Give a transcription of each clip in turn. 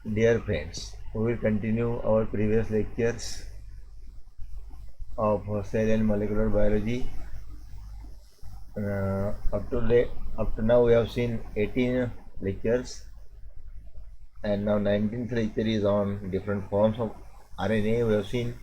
Dear friends, we will continue our previous lectures of cell and molecular biology. Up to now, we have seen 18 lectures, and now 19th lecture is on different forms of RNA. We have seen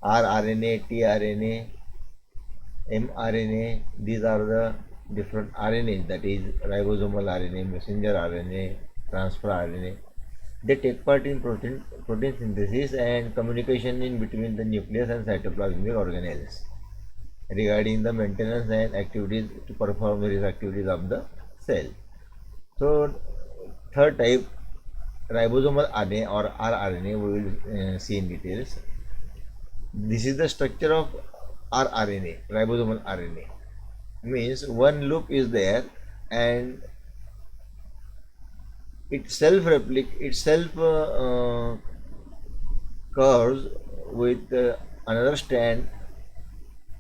rRNA, tRNA, mRNA. These are the different RNAs, that is ribosomal RNA, messenger RNA, transfer RNA. They take part in protein synthesis and communication in between the nucleus and cytoplasmic organelles regarding the maintenance and activities to perform various activities of the cell. So, third type, ribosomal RNA or rRNA, we will see in details. This is the structure of rRNA, ribosomal RNA. Means one loop is there and itself curves with another strand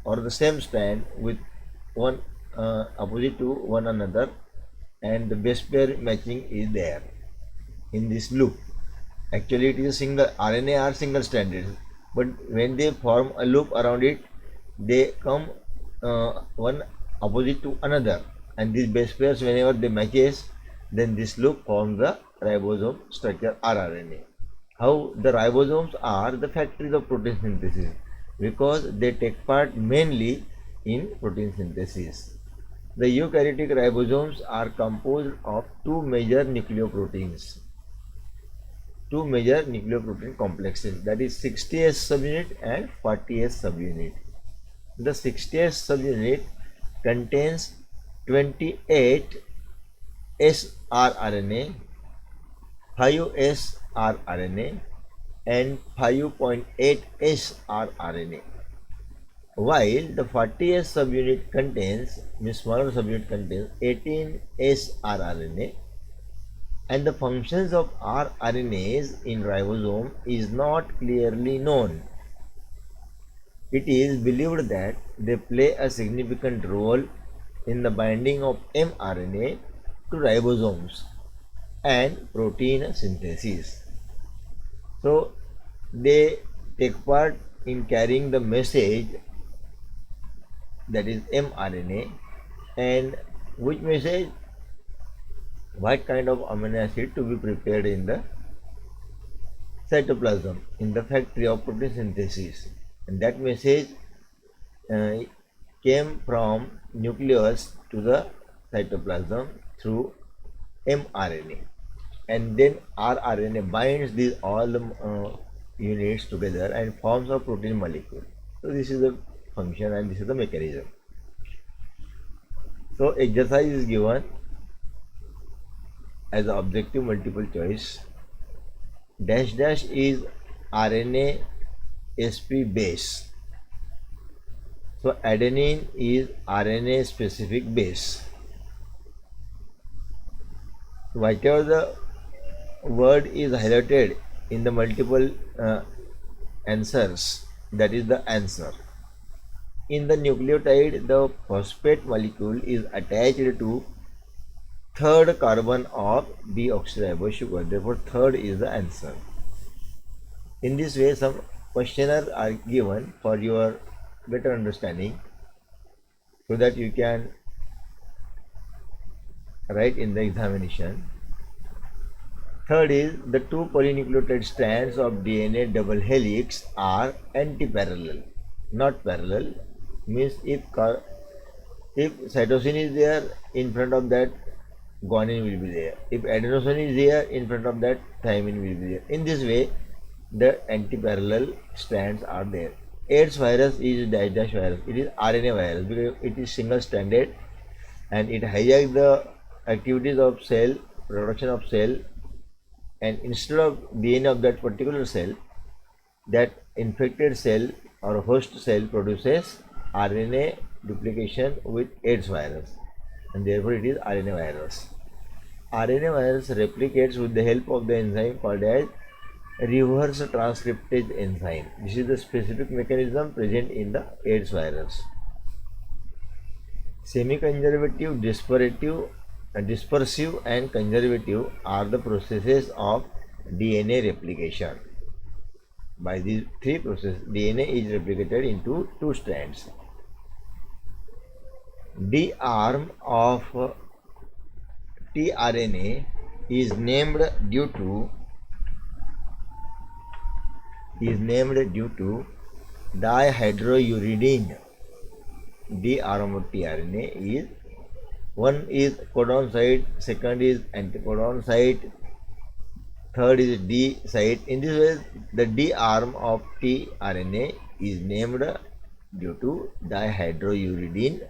or the same strand with one opposite to one another, and the base pair matching is there in this loop. Actually it is a single RNA are single stranded, but when they form a loop around it, they come one opposite to another, and these base pairs whenever they matches, then this loop forms the ribosome structure rRNA. How the ribosomes are the factories of protein synthesis because they take part mainly in protein synthesis. The eukaryotic ribosomes are composed of two major nucleoproteins complexes, that is 60S subunit and 40S subunit. The 60S subunit contains 28 srRNA, 5S rRNA and 5.8 srRNA, while the 40S subunit contains, smaller subunit contains 18 srRNA, and the functions of rRNAs in ribosome is not clearly known. It is believed that they play a significant role in the binding of mRNA to ribosomes and protein synthesis. So they take part in carrying the message, that is mRNA, and which message, what kind of amino acid to be prepared in the cytoplasm in the factory of protein synthesis, and that message uh, came from nucleus to the cytoplasm through mRNA, and then rRNA binds these all the units together and forms a protein molecule. So this is the function and this is the mechanism. So exercise is given as an objective multiple choice. Dash dash is RNA sp base. So adenine is RNA specific base. Whatever the word is highlighted in the multiple answers, that is the answer. In the nucleotide, the phosphate molecule is attached to third carbon of deoxyribose sugar. Therefore, third is the answer. In this way, some questionnaires are given for your better understanding, so that you can write in the examination. Third is the two polynucleotide strands of DNA double helix are antiparallel, not parallel. Means if cytosine is there, in front of that guanine will be there. If adenosine is there, in front of that thymine will be there. In this way, the antiparallel strands are there. AIDS virus is dash virus. It is RNA virus because it is single stranded and it hijacks the activities of cell, production of cell, and instead of DNA of that particular cell, that infected cell or host cell produces RNA duplication with AIDS virus, and therefore it is RNA virus. RNA virus replicates with the help of the enzyme called as reverse transcriptase enzyme. This is the specific mechanism present in the AIDS virus. Semi-conservative, dispersive and conservative are the processes of DNA replication. By these three processes, DNA is replicated into two strands. D arm of tRNA is named due to dihydrouridine. D arm of tRNA is one is codon site, second is anticodon site, third is D site. In this way, the D arm of tRNA is named due to dihydrouridine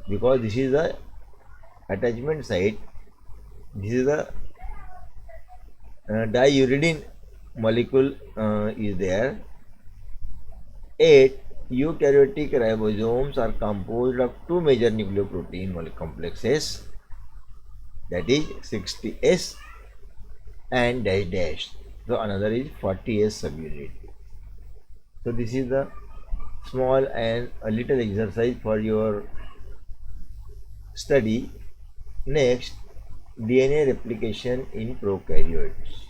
because this is the attachment site. This is the diuridine molecule is there. 8 eukaryotic ribosomes are composed of two major nucleoprotein complexes, that is 60S and dash dash. So another is 40S subunit. So this is the small and a little exercise for your study. Next, DNA replication in prokaryotes.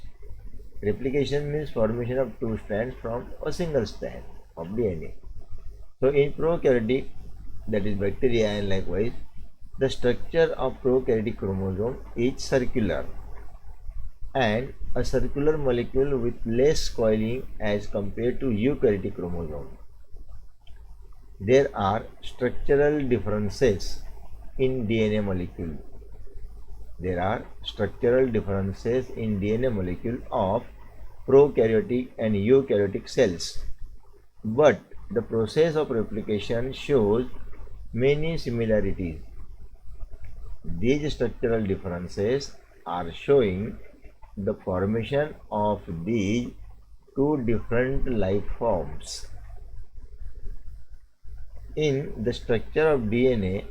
Replication means formation of two strands from a single strand of DNA. So in prokaryotic, that is bacteria and likewise, the structure of prokaryotic chromosome is circular and a circular molecule with less coiling as compared to eukaryotic chromosome. There are structural differences in DNA molecule. There are structural differences in DNA molecule of prokaryotic and eukaryotic cells, but the process of replication shows many similarities. These structural differences are showing the formation of these two different life forms. In the structure of DNA,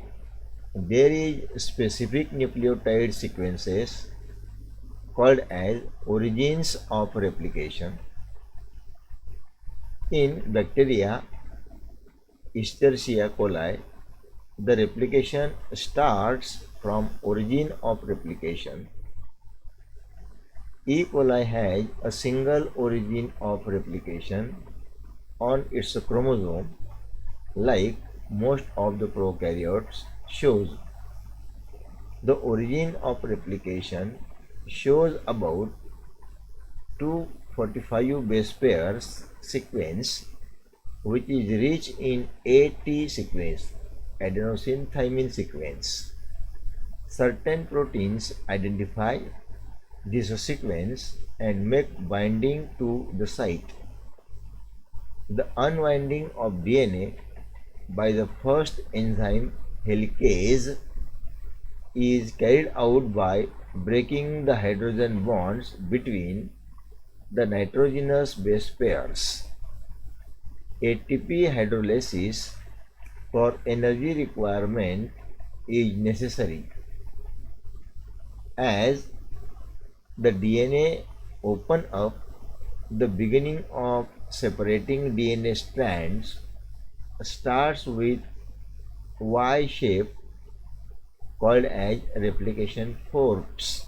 there is specific nucleotide sequences called as origins of replication. In bacteria, Escherichia coli, the replication starts from origin of replication. E. coli has a single origin of replication on its chromosome, like most of the prokaryotes shows. The origin of replication shows about 245 base pairs sequence, which is rich in AT sequence, adenosine thymine sequence. Certain proteins identify this sequence and make binding to the site. The unwinding of DNA by the first enzyme helicase is carried out by breaking the hydrogen bonds between the nitrogenous base pairs. ATP hydrolysis for energy requirement is necessary as the DNA open up. The beginning of separating DNA strands starts with Y shape called as replication forks.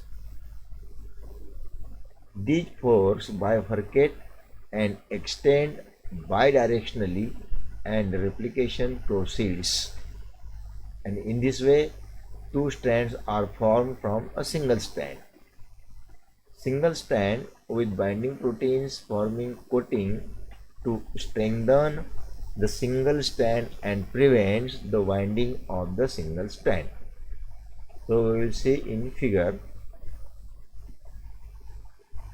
These forks bifurcate and extend bidirectionally and replication proceeds. And in this way, two strands are formed from a single strand. Single strand with binding proteins forming coating to strengthen the single strand and prevents the winding of the single strand. So we will see in figure.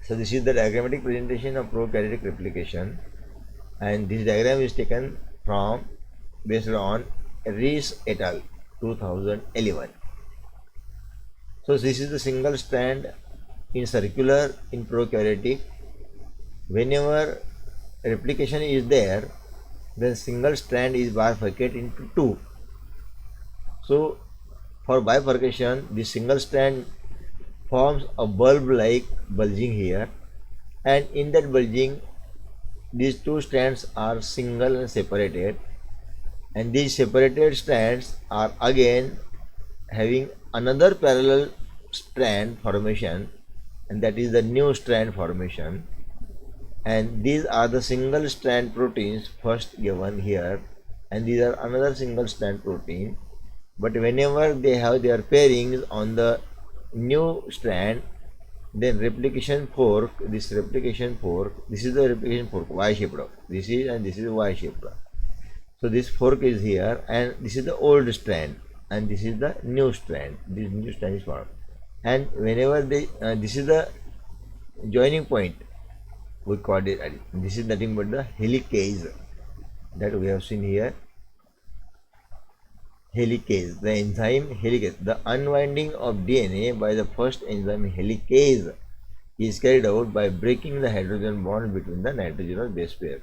So this is the diagrammatic presentation of prokaryotic replication, and this diagram is taken from based on Rees et al. 2011. So this is the single strand in circular in prokaryotic. Whenever replication is there, then single strand is bifurcated into two. So for bifurcation, the single strand forms a bulb like bulging here, and in that bulging these two strands are single and separated, and these separated strands are again having another parallel strand formation, and that is the new strand formation. And these are the single strand proteins first given here, and these are another single strand protein. But whenever they have their pairings on the new strand, then replication fork, this replication fork, this is the replication fork, Y shaped. This is, and this is Y shaped. So this fork is here, and this is the old strand, and this is the new strand. This new strand is formed, and whenever they, this is the joining point, we call it. This is nothing but the helicase that we have seen here. Helicase, the enzyme helicase. The unwinding of DNA by the first enzyme helicase is carried out by breaking the hydrogen bond between the nitrogen base pair.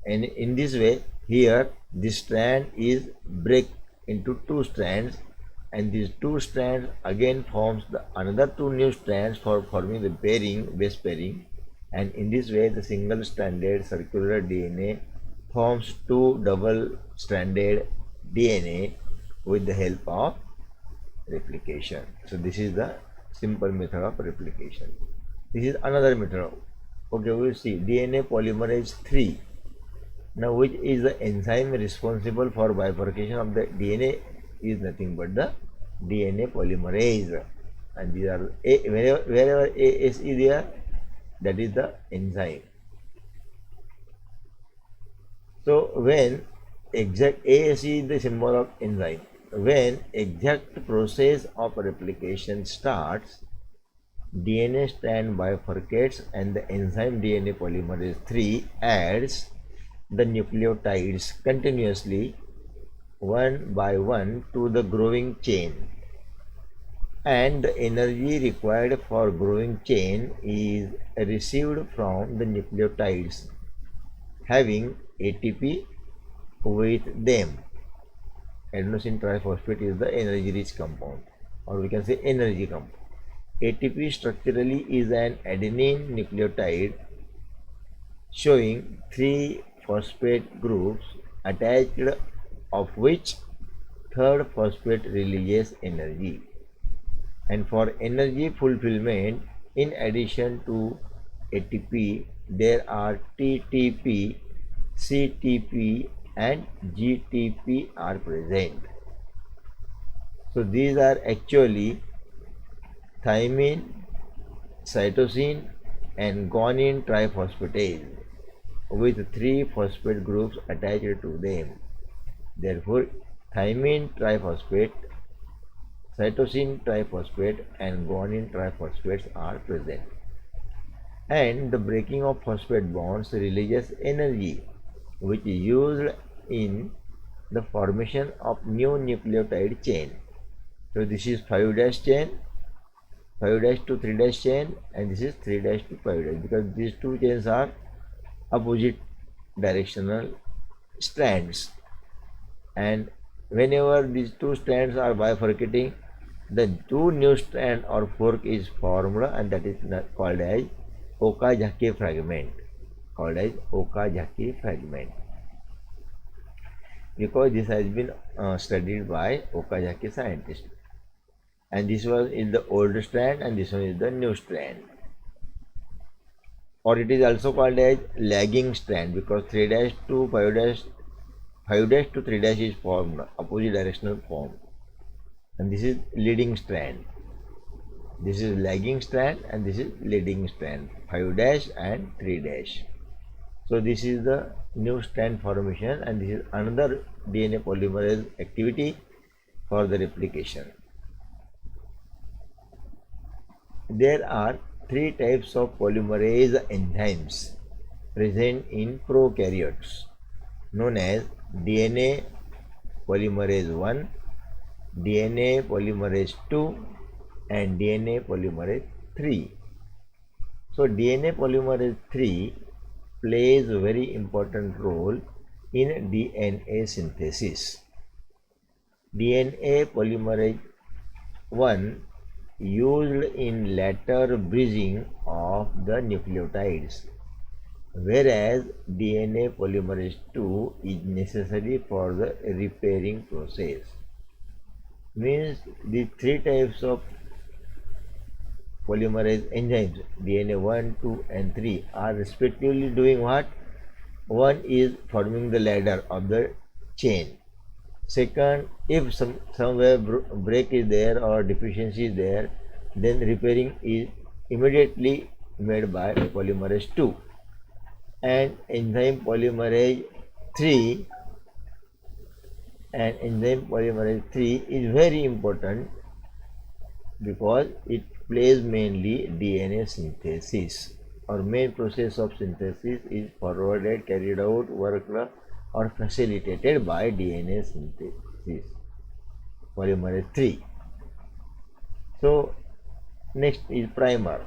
And in this way, here this strand is break into two strands, and these two strands again forms the another two new strands for forming the pairing, base pairing. And in this way, the single stranded circular DNA forms two double stranded DNA with the help of replication. So this is the simple method of replication. This is another method. Okay, we will see DNA polymerase 3. Now, which is the enzyme responsible for bifurcation of the DNA is nothing but the DNA polymerase. And these are wherever AS is there, that is the enzyme. So when exact AS is the symbol of enzyme. When exact process of replication starts, DNA strand bifurcates and the enzyme DNA polymerase 3 adds the nucleotides continuously one by one to the growing chain, and the energy required for growing chain is received from the nucleotides having ATP with them. Adenosine triphosphate is the energy rich compound, or we can say energy compound. ATP structurally is an adenine nucleotide showing 3 phosphate groups attached, of which third phosphate releases energy. And for energy fulfillment, in addition to ATP, there are TTP, CTP and GTP are present. So these are actually thymine, cytosine and guanine triphosphatase with 3 phosphate groups attached to them. Therefore, thymine triphosphate, cytosine triphosphate and guanine triphosphates are present. And the breaking of phosphate bonds releases energy, which is used in the formation of new nucleotide chain. So this is 5' chain, 5' to 3' chain, and this is 3' to 5', because these two chains are opposite directional strands, and whenever these two strands are bifurcating, the two new strand or fork is formed, and that is called as Okazaki fragment, called as Okazaki fragment, because this has been studied by Okazaki scientists. And this one is the old strand and this one is the new strand. Or it is also called as lagging strand, because 3' to 5' to 3' is formed, opposite directional form, and this is leading strand. This is lagging strand and this is leading strand, 5' and 3'. So this is the new strand formation, and this is another DNA polymerase activity for the replication. There are 3 types of polymerase enzymes present in prokaryotes, known as DNA polymerase 1, DNA polymerase 2 and DNA polymerase 3. So DNA polymerase 3 plays a very important role in DNA synthesis. DNA polymerase 1 used in later bridging of the nucleotides, whereas DNA polymerase 2 is necessary for the repairing process. Means the 3 types of polymerase enzymes DNA 1, 2 and 3 are respectively doing what? One is forming the ladder of the chain. Second, if somewhere break is there or deficiency is there, then repairing is immediately made by polymerase 2. And enzyme polymerase 3 is very important because it plays mainly DNA synthesis. Our main process of synthesis is forwarded, carried out, worked or facilitated by DNA synthesis, polymerase 3. So next is primer.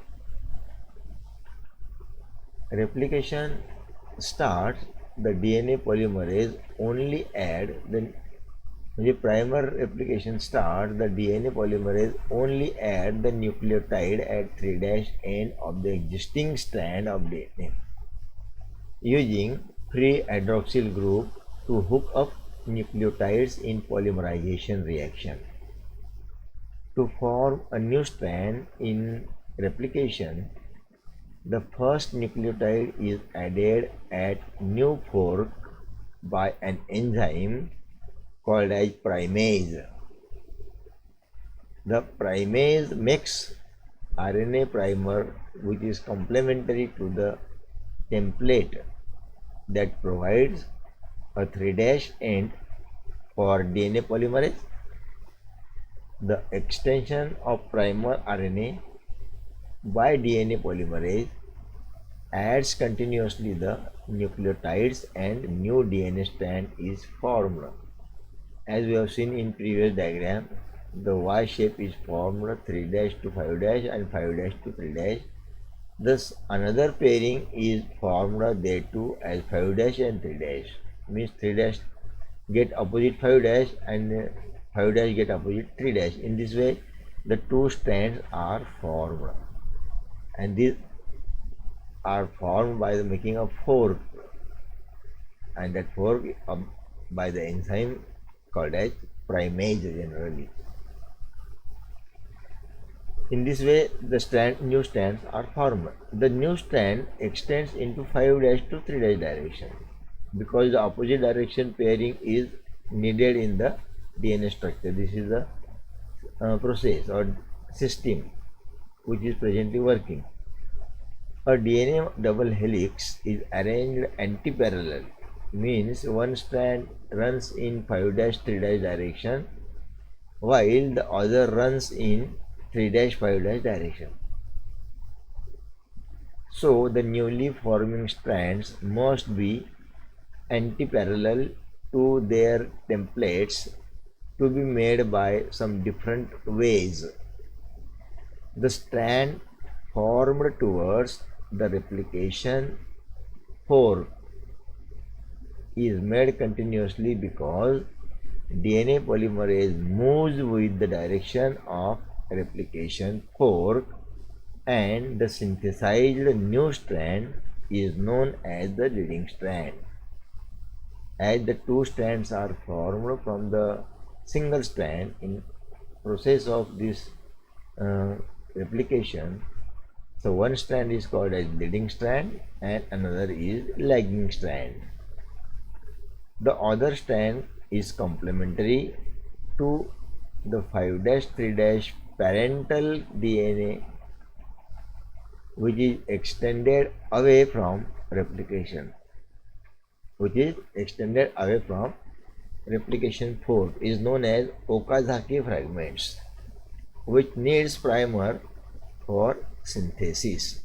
Replication starts, the DNA polymerase only add the primer replication starts, the DNA polymerase only add the nucleotide at 3' end of the existing strand of DNA using free hydroxyl group to hook up nucleotides in polymerization reaction. To form a new strand in replication, the first nucleotide is added at new fork by an enzyme called as primase. The primase makes RNA primer which is complementary to the template that provides a 3' end for DNA polymerase. The extension of primer RNA by DNA polymerase adds continuously the nucleotides and new DNA strand is formed. As we have seen in previous diagram, the Y shape is formed 3' to 5' and 5' to 3'. Thus another pairing is formed there too as 5' and 3'. Means 3' get opposite 5' and 5' get opposite 3'. In this way the two strands are formed, and these are formed by the making of fork, and that fork by the enzyme called as primase generally. In this way the new strands are formed. The new strand extends into 5' to 3' direction because the opposite direction pairing is needed in the DNA structure. This is the process or system which is presently working. A DNA double helix is arranged anti-parallel, means one strand runs in 5' 3' direction while the other runs in 3' 5' direction. So the newly forming strands must be anti-parallel to their templates to be made by some different ways. The strand formed towards the replication fork is made continuously because DNA polymerase moves with the direction of replication fork, and the synthesized new strand is known as the leading strand. As the two strands are formed from the single strand in process of this replication, so one strand is called as leading strand and another is lagging strand. The other strand is complementary to the 5' 3' parental DNA which is extended away from replication, fork is known as Okazaki fragments, which needs primer for synthesis.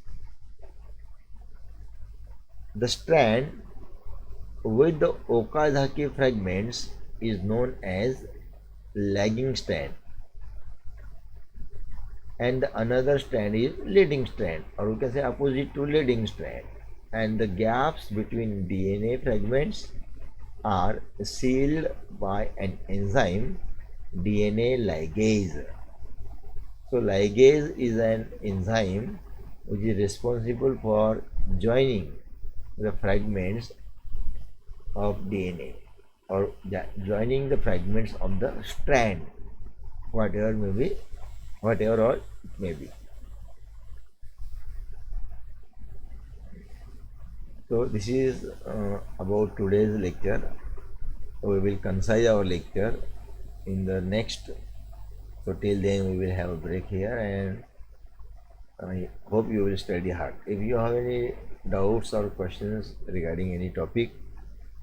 The strand with the Okazaki fragments is known as lagging strand, and another strand is leading strand, or we can say opposite to leading strand, and the gaps between DNA fragments are sealed by an enzyme, DNA ligase. So ligase is an enzyme which is responsible for joining the fragments of DNA or joining the fragments of the strand, whatever or it may be. So this is about today's lecture. We will concise our lecture in the next. So till then we will have a break here, and I hope you will study hard. If you have any doubts or questions regarding any topic,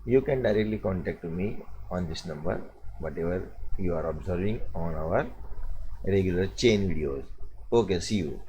you can directly contact me on this number, whatever you are observing on our regular chain videos. Okay, see you.